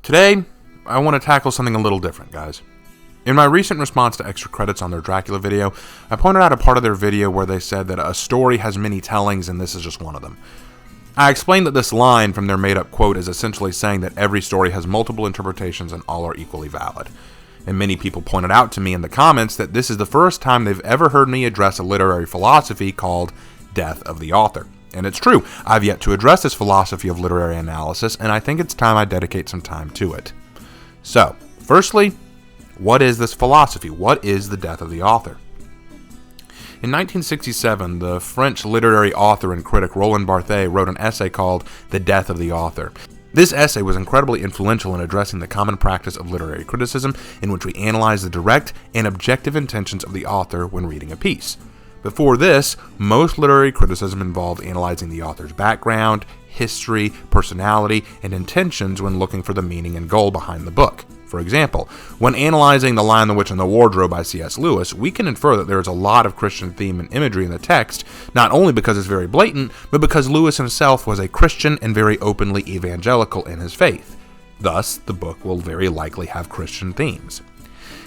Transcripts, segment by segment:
Today, I want to tackle something a little different, guys. In my recent response to extra credits on their Dracula video, I pointed out a part of their video where they said that a story has many tellings and this is just one of them. I explained that this line from their made-up quote is essentially saying that every story has multiple interpretations and all are equally valid. And many people pointed out to me in the comments that this is the first time they've ever heard me address a literary philosophy called death of the author. And it's true, I've yet to address this philosophy of literary analysis, and I think it's time I dedicate some time to it. So, firstly, what is this philosophy? What is the death of the author? In 1967, the French literary author and critic Roland Barthes wrote an essay called The Death of the Author. This essay was incredibly influential in addressing the common practice of literary criticism, in which we analyze the direct and objective intentions of the author when reading a piece. Before this, most literary criticism involved analyzing the author's background, history, personality, and intentions when looking for the meaning and goal behind the book. For example, when analyzing The Lion, the Witch, and the Wardrobe by C.S. Lewis, we can infer that there is a lot of Christian theme and imagery in the text, not only because it's very blatant, but because Lewis himself was a Christian and very openly evangelical in his faith. Thus, the book will very likely have Christian themes.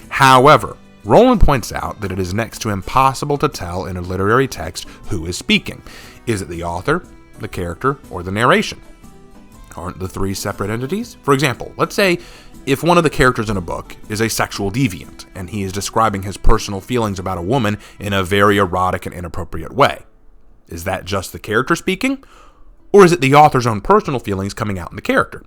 However, Roland points out that it is next to impossible to tell in a literary text who is speaking. Is it the author, the character, or the narration? Aren't the three separate entities? For example, let's say if one of the characters in a book is a sexual deviant, and he is describing his personal feelings about a woman in a very erotic and inappropriate way. Is that just the character speaking? Or is it the author's own personal feelings coming out in the character?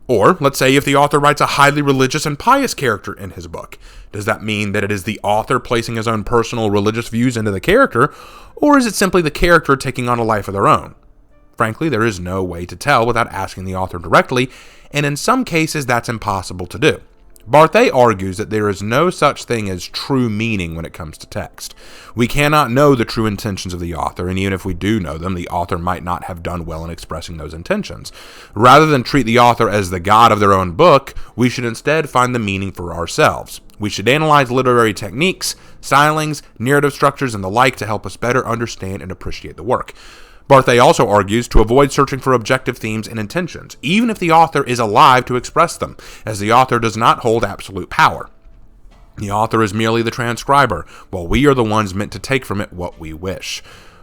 Or, let's say if the author writes a highly religious and pious character in his book, does that mean that it is the author placing his own personal religious views into the character, or is it simply the character taking on a life of their own? Frankly, there is no way to tell without asking the author directly, and in some cases that's impossible to do. Barthes argues that there is no such thing as true meaning when it comes to text. We cannot know the true intentions of the author, and even if we do know them, the author might not have done well in expressing those intentions. Rather than treat the author as the god of their own book, we should instead find the meaning for ourselves. We should analyze literary techniques, stylings, narrative structures, and the like to help us better understand and appreciate the work. Barthes also argues to avoid searching for objective themes and intentions, even if the author is alive to express them, as the author does not hold absolute power. The author is merely the transcriber, while we are the ones meant to take from it what we wish.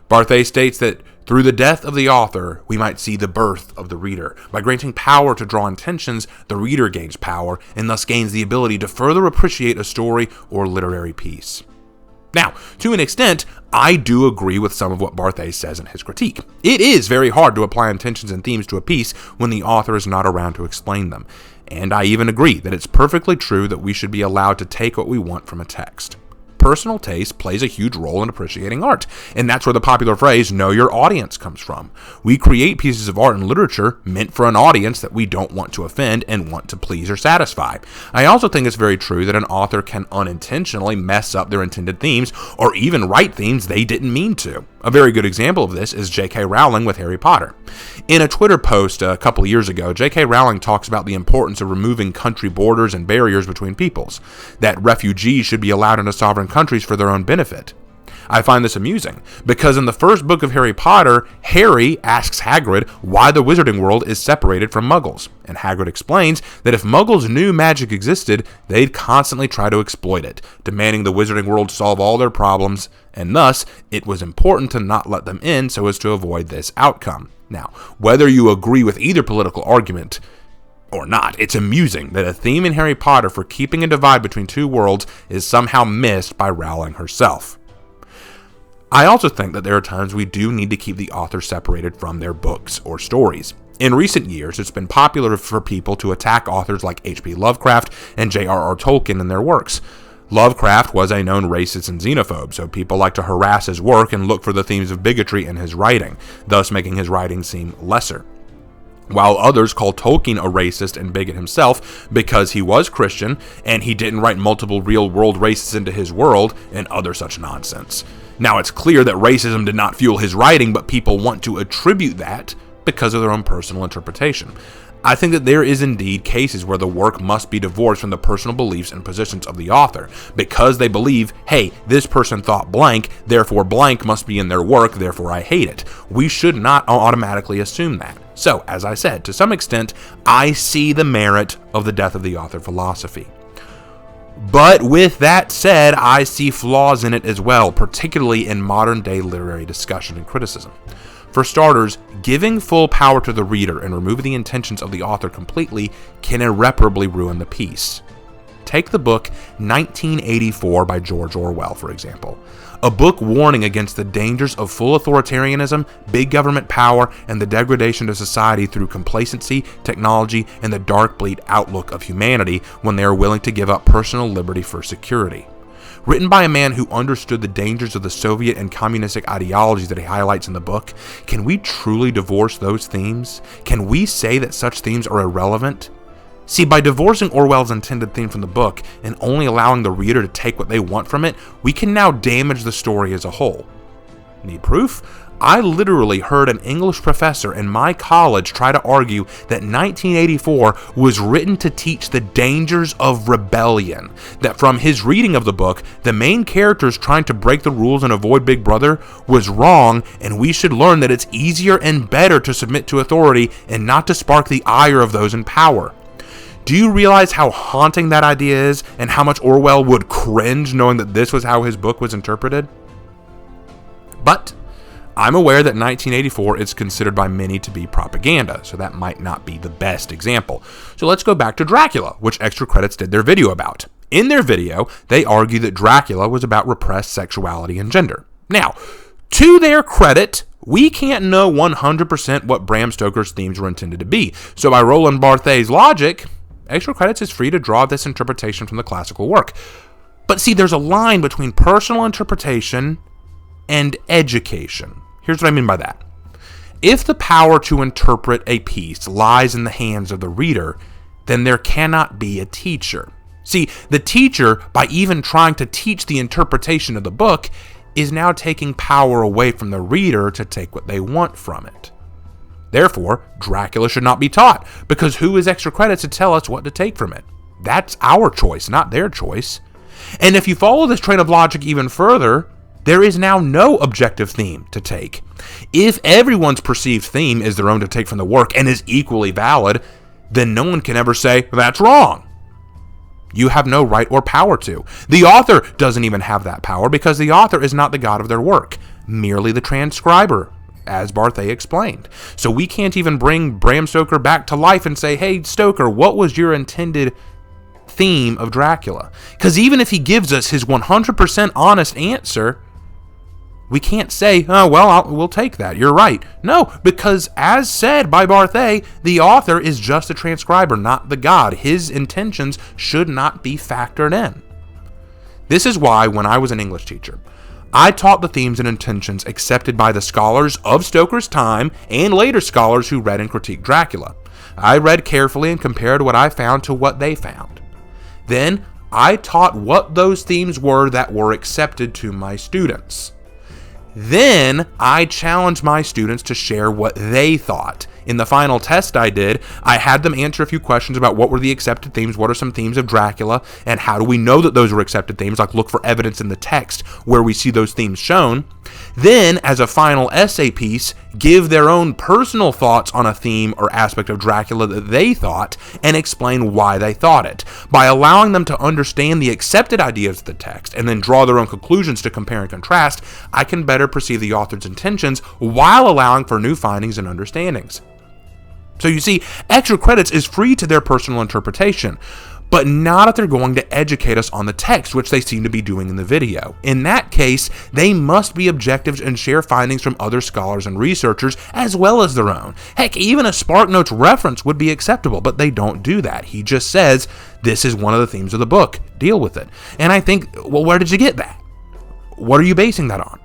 Barthes states that through the death of the author, we might see the birth of the reader. By granting power to draw intentions, the reader gains power, and thus gains the ability to further appreciate a story or literary piece. Now, to an extent, I do agree with some of what Barthes says in his critique. It is very hard to apply intentions and themes to a piece when the author is not around to explain them. And I even agree that it's perfectly true that we should be allowed to take what we want from a text. Personal taste plays a huge role in appreciating art, and that's where the popular phrase, know your audience, comes from. We create pieces of art and literature meant for an audience that we don't want to offend and want to please or satisfy. I also think it's very true that an author can unintentionally mess up their intended themes, or even write themes they didn't mean to. A very good example of this is J.K. Rowling with Harry Potter. In a Twitter post a couple of years ago, J.K. Rowling talks about the importance of removing country borders and barriers between peoples, that refugees should be allowed into sovereign countries for their own benefit. I find this amusing, because in the first book of Harry Potter, Harry asks Hagrid why the wizarding world is separated from Muggles, and Hagrid explains that if Muggles knew magic existed, they'd constantly try to exploit it, demanding the wizarding world solve all their problems, and thus, it was important to not let them in so as to avoid this outcome. Now, whether you agree with either political argument or not, it's amusing that a theme in Harry Potter for keeping a divide between two worlds is somehow missed by Rowling herself. I also think that there are times we do need to keep the author separated from their books or stories. In recent years, it's been popular for people to attack authors like H.P. Lovecraft and J.R.R. Tolkien in their works. Lovecraft was a known racist and xenophobe, so people like to harass his work and look for the themes of bigotry in his writing, thus making his writing seem lesser. While others call Tolkien a racist and bigot himself because he was Christian and he didn't write multiple real-world races into his world and other such nonsense. Now, it's clear that racism did not fuel his writing, but people want to attribute that because of their own personal interpretation. I think that there is indeed cases where the work must be divorced from the personal beliefs and positions of the author, because they believe, hey, this person thought blank, therefore blank must be in their work, therefore I hate it. We should not automatically assume that. So, as I said, to some extent, I see the merit of the death of the author philosophy. But with that said, I see flaws in it as well, particularly in modern-day literary discussion and criticism. For starters, giving full power to the reader and removing the intentions of the author completely can irreparably ruin the piece. Take the book 1984 by George Orwell, for example. A book warning against the dangers of full authoritarianism, big government power, and the degradation of society through complacency, technology, and the dark, bleak outlook of humanity when they are willing to give up personal liberty for security. Written by a man who understood the dangers of the Soviet and communistic ideologies that he highlights in the book, can we truly divorce those themes? Can we say that such themes are irrelevant? See, by divorcing Orwell's intended theme from the book and only allowing the reader to take what they want from it, we can now damage the story as a whole. Need proof? I literally heard an English professor in my college try to argue that 1984 was written to teach the dangers of rebellion, that from his reading of the book, the main characters trying to break the rules and avoid Big Brother was wrong, and we should learn that it's easier and better to submit to authority and not to spark the ire of those in power. Do you realize how haunting that idea is, and how much Orwell would cringe knowing that this was how his book was interpreted? But I'm aware that 1984 is considered by many to be propaganda, so that might not be the best example. So let's go back to Dracula, which Extra Credits did their video about. In their video, they argue that Dracula was about repressed sexuality and gender. Now, to their credit, we can't know 100% what Bram Stoker's themes were intended to be, so by Roland Barthes' logic, Extra Credits is free to draw this interpretation from the classical work. But see, there's a line between personal interpretation and education. Here's what I mean by that. If the power to interpret a piece lies in the hands of the reader, then there cannot be a teacher. See, the teacher, by even trying to teach the interpretation of the book, is now taking power away from the reader to take what they want from it. Therefore, Dracula should not be taught, because who is Extra Credits to tell us what to take from it? That's our choice, not their choice. And if you follow this train of logic even further, there is now no objective theme to take. If everyone's perceived theme is their own to take from the work and is equally valid, then no one can ever say, that's wrong. You have no right or power to. The author doesn't even have that power because the author is not the god of their work, merely the transcriber, as Barthes explained. So we can't even bring Bram Stoker back to life and say, hey, Stoker, what was your intended theme of Dracula? Because even if he gives us his 100% honest answer, we can't say, oh, well, we'll take that. You're right. No, because as said by Barthes, the author is just a transcriber, not the god. His intentions should not be factored in. This is why when I was an English teacher, I taught the themes and intentions accepted by the scholars of Stoker's time and later scholars who read and critiqued Dracula. I read carefully and compared what I found to what they found. Then I taught what those themes were that were accepted to my students. Then I challenged my students to share what they thought. In the final test I did, I had them answer a few questions about what were the accepted themes, what are some themes of Dracula, and how do we know that those were accepted themes, like look for evidence in the text where we see those themes shown. Then, as a final essay piece, give their own personal thoughts on a theme or aspect of Dracula that they thought, and explain why they thought it. By allowing them to understand the accepted ideas of the text, and then draw their own conclusions to compare and contrast, I can better perceive the author's intentions while allowing for new findings and understandings. So you see, Extra Credits is free to their personal interpretation, but not if they're going to educate us on the text, which they seem to be doing in the video. In that case, they must be objective and share findings from other scholars and researchers as well as their own. Heck, even a SparkNotes reference would be acceptable, but they don't do that. He just says, this is one of the themes of the book. Deal with it. And I think, well, where did you get that? What are you basing that on?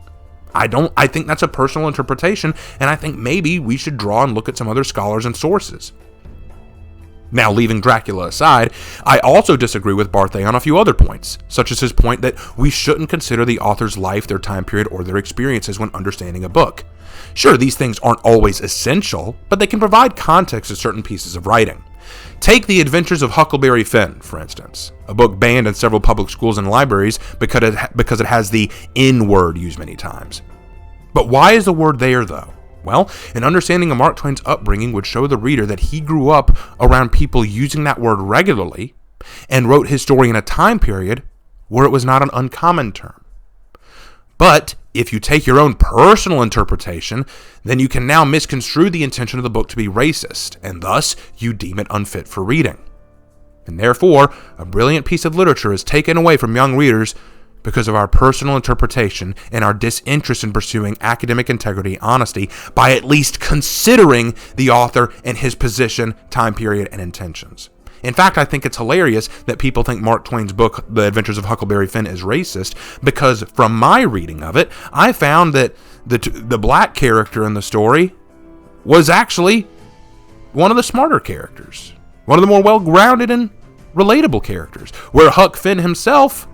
I think that's a personal interpretation, and I think maybe we should draw and look at some other scholars and sources. Now, leaving Dracula aside, I also disagree with Barthes on a few other points, such as his point that we shouldn't consider the author's life, their time period, or their experiences when understanding a book. Sure, these things aren't always essential, but they can provide context to certain pieces of writing. Take The Adventures of Huckleberry Finn, for instance, a book banned in several public schools and libraries because it has the N word used many times. But why is the word there, though? Well, an understanding of Mark Twain's upbringing would show the reader that he grew up around people using that word regularly and wrote his story in a time period where it was not an uncommon term. But if you take your own personal interpretation, then you can now misconstrue the intention of the book to be racist, and thus you deem it unfit for reading. And therefore, a brilliant piece of literature is taken away from young readers because of our personal interpretation and our disinterest in pursuing academic integrity, honesty, by at least considering the author and his position, time period, and intentions. In fact, I think it's hilarious that people think Mark Twain's book, The Adventures of Huckleberry Finn, is racist, because from my reading of it, I found that the black character in the story was actually one of the smarter characters, one of the more well-grounded and relatable characters, where Huck Finn himself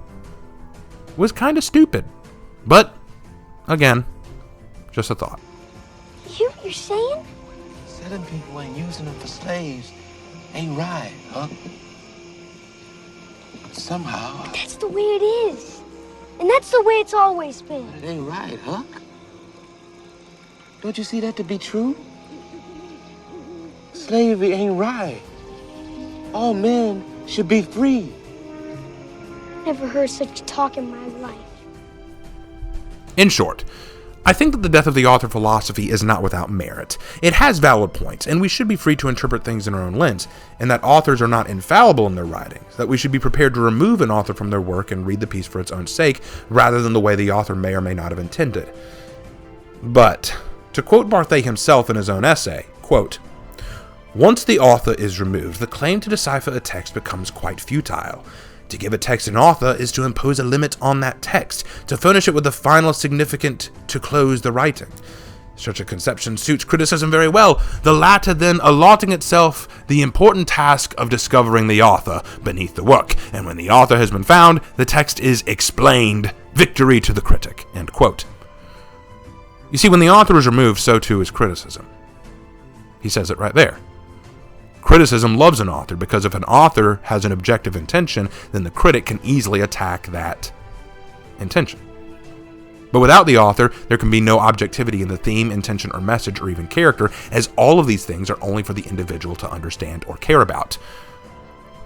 was kind of stupid. But, again, just a thought. You hear what you're saying? Selling people and using them for slaves ain't right, huh? But somehow... That's the way it is. And that's the way it's always been. But it ain't right, Huck. Don't you see that to be true? Slavery ain't right. All men should be free. Never heard such talk in my life. In short, I think that the death of the author philosophy is not without merit. It has valid points, and we should be free to interpret things in our own lens, and that authors are not infallible in their writings, that we should be prepared to remove an author from their work and read the piece for its own sake, rather than the way the author may or may not have intended. But, to quote Barthet himself in his own essay, quote, "Once the author is removed, the claim to decipher a text becomes quite futile. To give a text an author is to impose a limit on that text, to furnish it with the final significant to close the writing. Such a conception suits criticism very well, the latter then allotting itself the important task of discovering the author beneath the work, and when the author has been found, the text is explained. Victory to the critic." End quote. You see, when the author is removed, so too is criticism. He says it right there. Criticism loves an author because if an author has an objective intention, then the critic can easily attack that intention. But without the author, there can be no objectivity in the theme, intention, or message, or even character, as all of these things are only for the individual to understand or care about.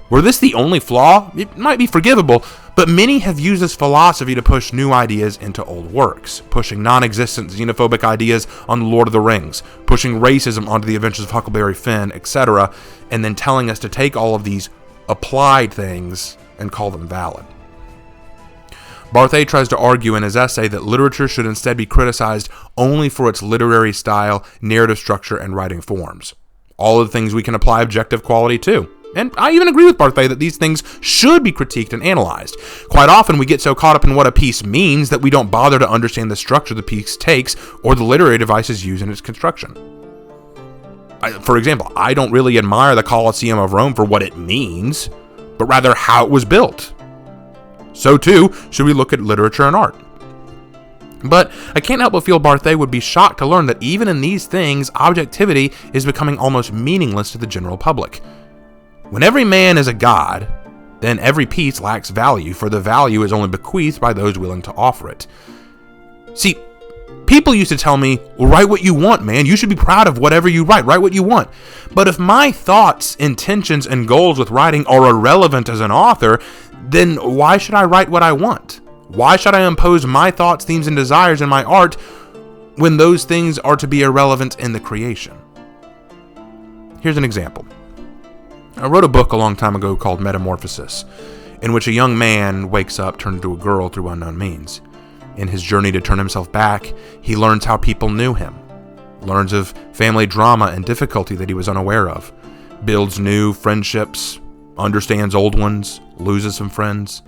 Were this the only flaw, it might be forgivable, but many have used this philosophy to push new ideas into old works, pushing non-existent xenophobic ideas on The Lord of the Rings, pushing racism onto The Adventures of Huckleberry Finn, etc., and then telling us to take all of these applied things and call them valid. Barthet tries to argue in his essay that literature should instead be criticized only for its literary style, narrative structure, and writing forms. All of the things we can apply objective quality to. And I even agree with Barthet that these things should be critiqued and analyzed. Quite often we get so caught up in what a piece means that we don't bother to understand the structure the piece takes or the literary devices used in its construction. For example, I don't really admire the Colosseum of Rome for what it means, but rather how it was built. So too should we look at literature and art. But I can't help but feel Barthet would be shocked to learn that even in these things, objectivity is becoming almost meaningless to the general public. When every man is a god, then every piece lacks value, for the value is only bequeathed by those willing to offer it. See, people used to tell me, well, write what you want, man. You should be proud of whatever you write. Write what you want. But if my thoughts, intentions, and goals with writing are irrelevant as an author, then why should I write what I want? Why should I impose my thoughts, themes, and desires in my art when those things are to be irrelevant in the creation? Here's an example. I wrote a book a long time ago called Metamorphosis, in which a young man wakes up turned into a girl through unknown means. In his journey to turn himself back, he learns how people knew him, learns of family drama and difficulty that he was unaware of, builds new friendships, understands old ones, loses some friends.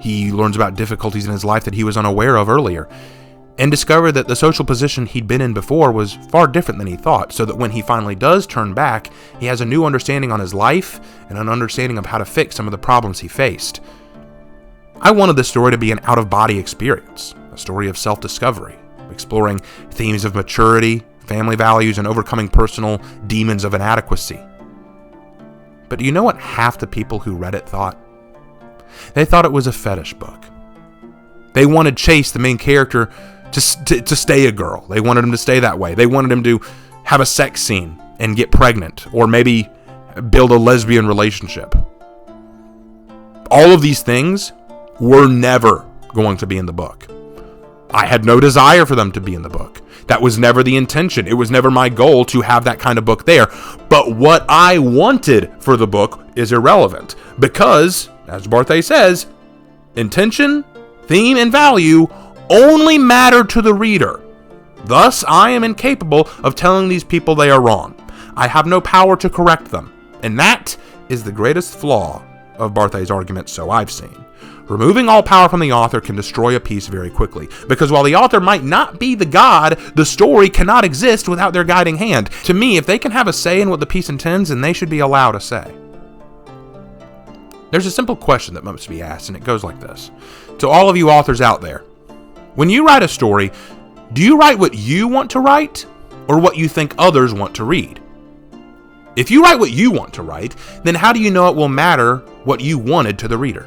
He learns about difficulties in his life that he was unaware of earlier, and discovered that the social position he'd been in before was far different than he thought, so that when he finally does turn back, he has a new understanding on his life and an understanding of how to fix some of the problems he faced. I wanted this story to be an out-of-body experience, a story of self-discovery, exploring themes of maturity, family values, and overcoming personal demons of inadequacy. But do you know what half the people who read it thought? They thought it was a fetish book. They wanted Chase, the main character, to stay a girl. They wanted him to stay that way. They wanted him to have a sex scene and get pregnant, or maybe build a lesbian relationship. All of these things were never going to be in the book. I had no desire for them to be in the book. That was never the intention. It was never my goal to have that kind of book there. But what I wanted for the book is irrelevant because, as Barthay says, intention, theme, and value only matter to the reader. Thus, I am incapable of telling these people they are wrong. I have no power to correct them. And that is the greatest flaw of Barthay's argument, so I've seen. Removing all power from the author can destroy a piece very quickly, because while the author might not be the god, the story cannot exist without their guiding hand. To me, if they can have a say in what the piece intends, then they should be allowed a say. There's a simple question that must be asked, and it goes like this. To all of you authors out there, when you write a story, do you write what you want to write, or what you think others want to read? If you write what you want to write, then how do you know it will matter what you wanted to the reader?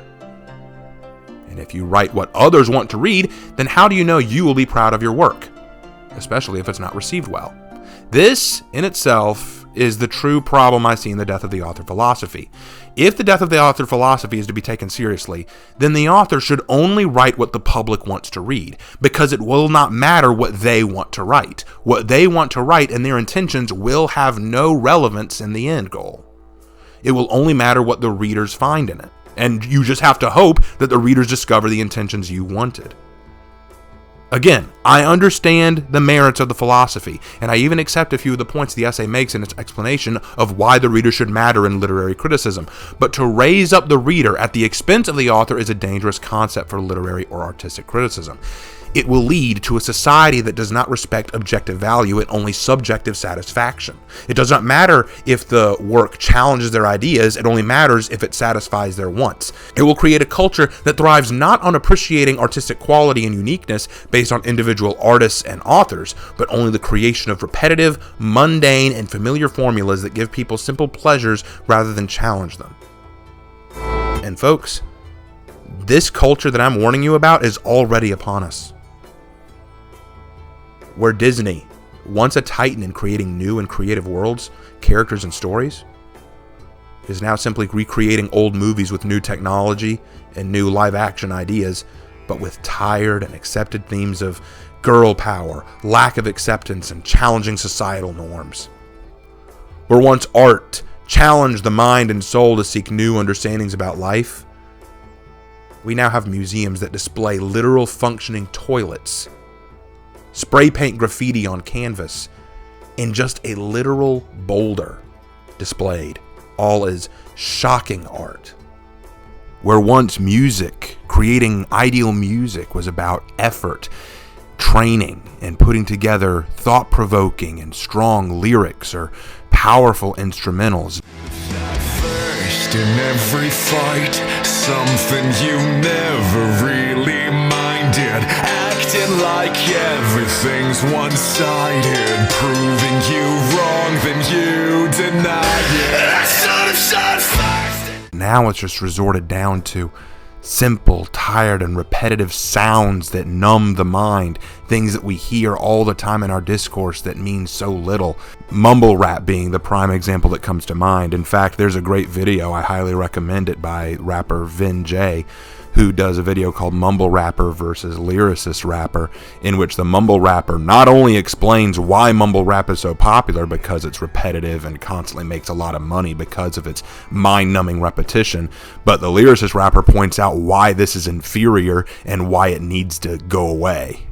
And if you write what others want to read, then how do you know you will be proud of your work, especially if it's not received well? This, in itself, is the true problem I see in the death of the author philosophy. If the death of the author philosophy is to be taken seriously, then the author should only write what the public wants to read, because it will not matter what they want to write. What they want to write and their intentions will have no relevance in the end goal. It will only matter what the readers find in it. And you just have to hope that the readers discover the intentions you wanted. Again, I understand the merits of the philosophy, and I even accept a few of the points the essay makes in its explanation of why the reader should matter in literary criticism. But to raise up the reader at the expense of the author is a dangerous concept for literary or artistic criticism. It will lead to a society that does not respect objective value and only subjective satisfaction. It does not matter if the work challenges their ideas, it only matters if it satisfies their wants. It will create a culture that thrives not on appreciating artistic quality and uniqueness based on individual artists and authors, but only the creation of repetitive, mundane, and familiar formulas that give people simple pleasures rather than challenge them. And folks, this culture that I'm warning you about is already upon us. Where Disney, once a titan in creating new and creative worlds, characters, and stories, is now simply recreating old movies with new technology and new live-action ideas, but with tired and accepted themes of girl power, lack of acceptance, and challenging societal norms. Where once art challenged the mind and soul to seek new understandings about life, we now have museums that display literal functioning toilets, spray paint graffiti on canvas, and just a literal boulder displayed, all as shocking art. Where once music, creating ideal music, was about effort, training, and putting together thought-provoking and strong lyrics or powerful instrumentals. First in every fight, something you never really minded, acting like everything's one-sided, proving you wrong, then you deny it. I should have shot first. Now it's just resorted down to simple, tired, and repetitive sounds that numb the mind, things that we hear all the time in our discourse that mean so little. Mumble rap being the prime example that comes to mind. In fact, there's a great video, I highly recommend it, by rapper Vin J, who does a video called Mumble Rapper versus Lyricist Rapper, in which the mumble rapper not only explains why mumble rap is so popular because it's repetitive and constantly makes a lot of money because of its mind-numbing repetition, but the lyricist rapper points out why this is inferior and why it needs to go away.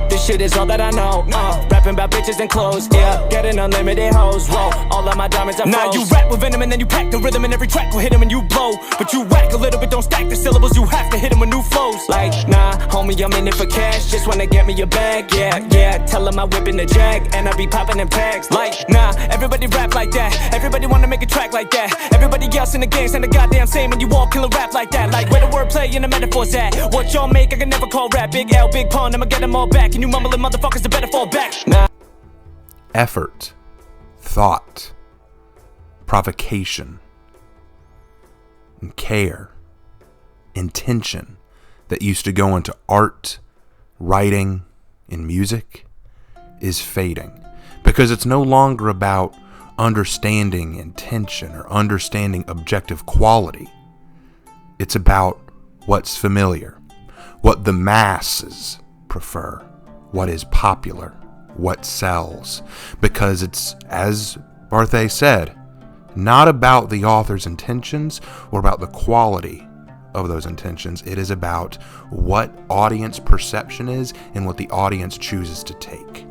This shit is all that I know. Rapping about bitches and clothes. Yeah, getting unlimited hoes. Whoa, all of my diamonds are froze. Now you rap with venom and then you pack the rhythm and every track will hit him and you blow. But you whack a little bit, don't stack the syllables. You have to hit him with new flows. Like, nah, homie, I'm in it for cash. Just wanna get me a bag. Yeah. Tell him I whip in the jag and I be popping them tags. Like, nah, everybody rap like that. Everybody wanna make a track like that. Everybody else in the game saying the goddamn same and you all kill a rap like that. Like, where the wordplay and the metaphors at? What y'all make, I can never call rap. Big L, big pun, I'ma get them all back. And you mumbling motherfuckers, the better fall back. Nah. Effort, thought, provocation, and care, intention that used to go into art, writing, in music is fading, because it's no longer about understanding intention or understanding objective quality. It's about what's familiar, what the masses prefer, what is popular, what sells. Because it's, as Barthes said, not about the author's intentions or about the quality of those intentions. It is about what audience perception is and what the audience chooses to take.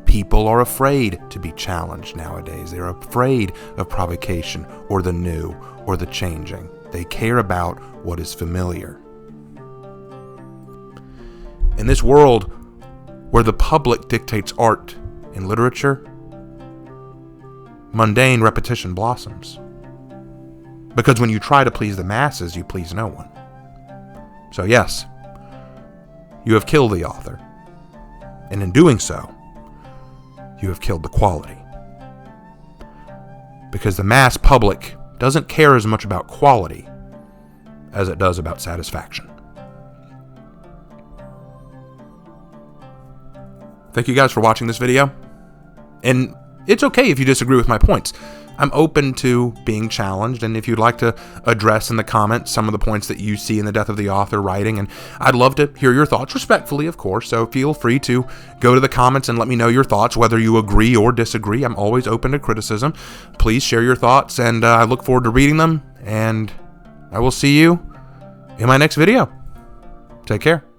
People are afraid to be challenged nowadays. They're afraid of provocation or the new or the changing. They care about what is familiar. In this world where the public dictates art and literature, mundane repetition blossoms. Because when you try to please the masses, you please no one. So yes, you have killed the author. And in doing so, you have killed the quality. Because the mass public doesn't care as much about quality as it does about satisfaction. Thank you guys for watching this video. And it's okay if you disagree with my points. I'm open to being challenged, and if you'd like to address in the comments some of the points that you see in The Death of the Author writing, and I'd love to hear your thoughts, respectfully, of course, so feel free to go to the comments and let me know your thoughts, whether you agree or disagree. I'm always open to criticism. Please share your thoughts, and I look forward to reading them, and I will see you in my next video. Take care.